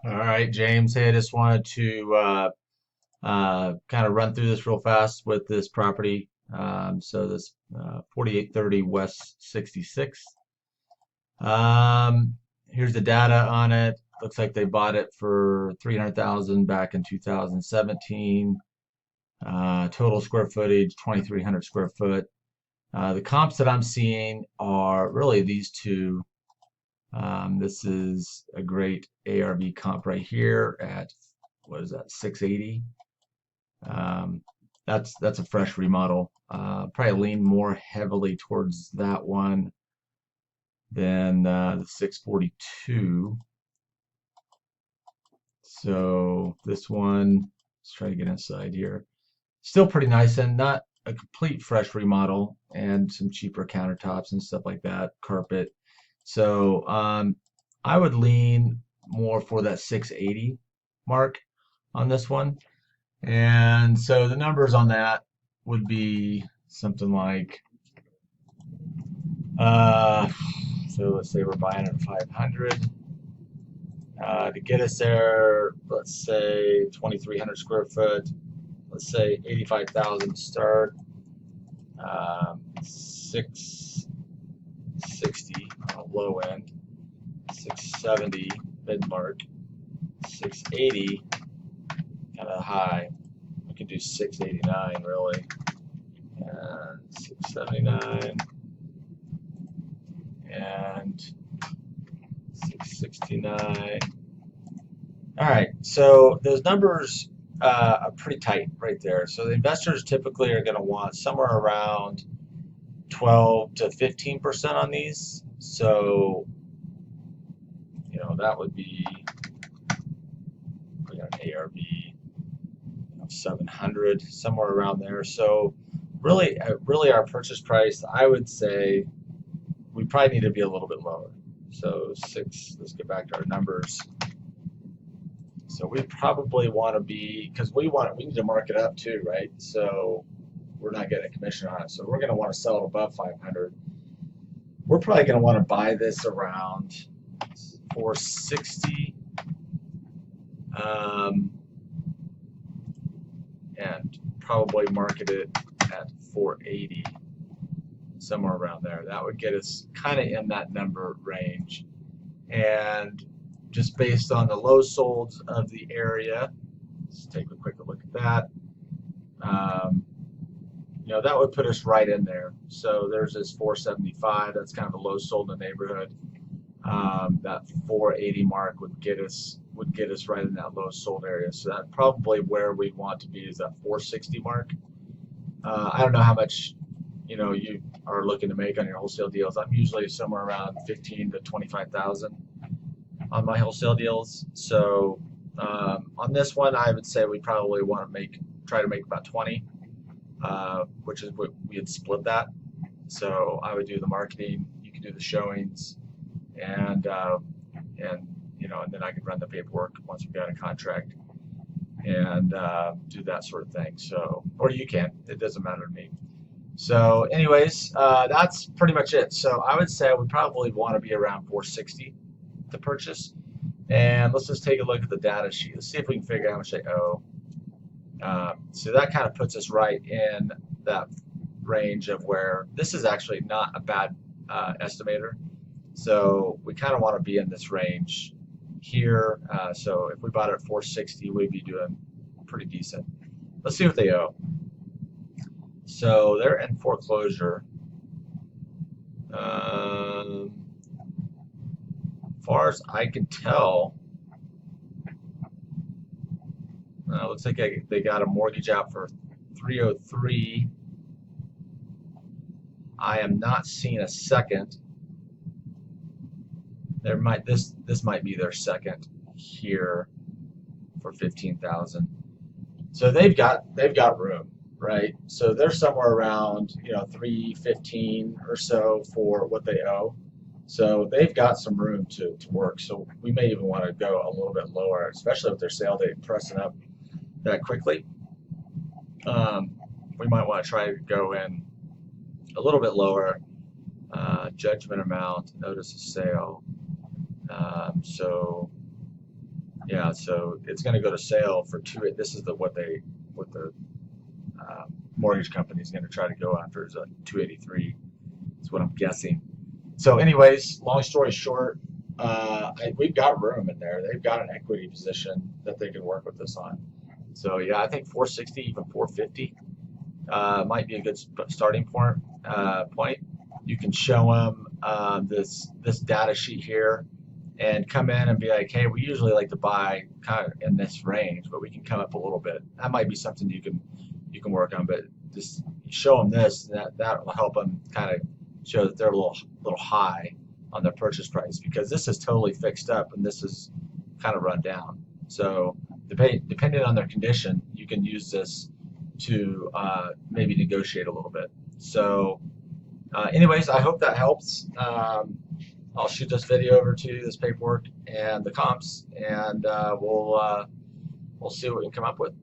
All right, James. Hey, I just wanted to kind of run through this real fast with this property. So this 4830 West 66th. Um, Here's the data on it. Looks like they bought it for 300,000 back in 2017. Total square footage 2,300 square foot. The comps that I'm seeing are really these two. This is a great ARV comp right here at what is that, 680. Um, that's a fresh remodel. Probably lean more heavily towards that one than the 642. So this one, let's try to get inside here. Still pretty nice and not a complete fresh remodel and some cheaper countertops and stuff like that, carpet. So I would lean more for that 680 mark on this one. And so the numbers on that would be something like, uh, so let's say we're buying at 500. To get us there, let's say 2,300 square foot, let's say 85,000 start, 660 on the low end, 670 mid mark, 680 kind of high. We can do 689 really, and 679 and 669. All right, so those numbers are pretty tight right there. So the investors typically are going to want somewhere around 12 to 15% on these. So, that would be we got an ARV 700, somewhere around there. So, really, our purchase price, I would say, we probably need to be a little bit lower. So let's get back to our numbers. So we probably want to be, because we need to mark it up too, right? So we're not getting a commission on it. So we're going to want to sell it above 500. We're probably going to want to buy this around 460, and probably market it at 480, somewhere around there. That would get us kind of in that number range. And just based on the low solds of the area, let's take a quick look at that. That would put us right in there. So there's this 475. That's kind of a low sold in the neighborhood. That 480 mark would get us right in that low sold area. So that's probably where we want to be, is that 460 mark. I don't know how much you are looking to make on your wholesale deals. I'm usually somewhere around 15 to 25,000 on my wholesale deals. So on this one, I would say we probably want to try to make about 20, which is what we had split that. So I would do the marketing, you can do the showings, and then I could run the paperwork once we got a contract and do that sort of thing. So, or you can, it doesn't matter to me. So, anyways, that's pretty much it. So I would say we probably want to be around 460 to purchase. And let's just take a look at the data sheet. Let's see if we can figure out how much they owe. So that kind of puts us right in that range of where this is actually not a bad estimator. So we kind of want to be in this range here. So if we bought it at 460, we'd be doing pretty decent. Let's see what they owe. So they're in foreclosure. Far as I can tell, looks like they got a mortgage out for 303. I am not seeing a second. This might be their second here for 15,000. So they've got room, right? So they're somewhere around 315 or so for what they owe. So they've got some room to work. So we may even want to go a little bit lower, especially with their sale date pressing up that quickly. We might want to try to go in a little bit lower. Judgment amount, notice of sale. So Yeah, so it's going to go to sale for two. This is what the mortgage company is going to try to go after is a 283. That's what I'm guessing. So, anyways, long story short, we've got room in there. They've got an equity position that they can work with us on. So, yeah, I think 460, even 450 might be a good starting point. You can show them this data sheet here and come in and be like, hey, we usually like to buy kind of in this range, but we can come up a little bit. That might be something you can work on, but just show them this, and that will help them kind of show that they're a little high on their purchase price, because this is totally fixed up and this is kind of run down. So depending on their condition, you can use this to maybe negotiate a little bit. So anyways, I hope that helps. I'll shoot this video over to you, this paperwork and the comps, and we'll see what we can come up with.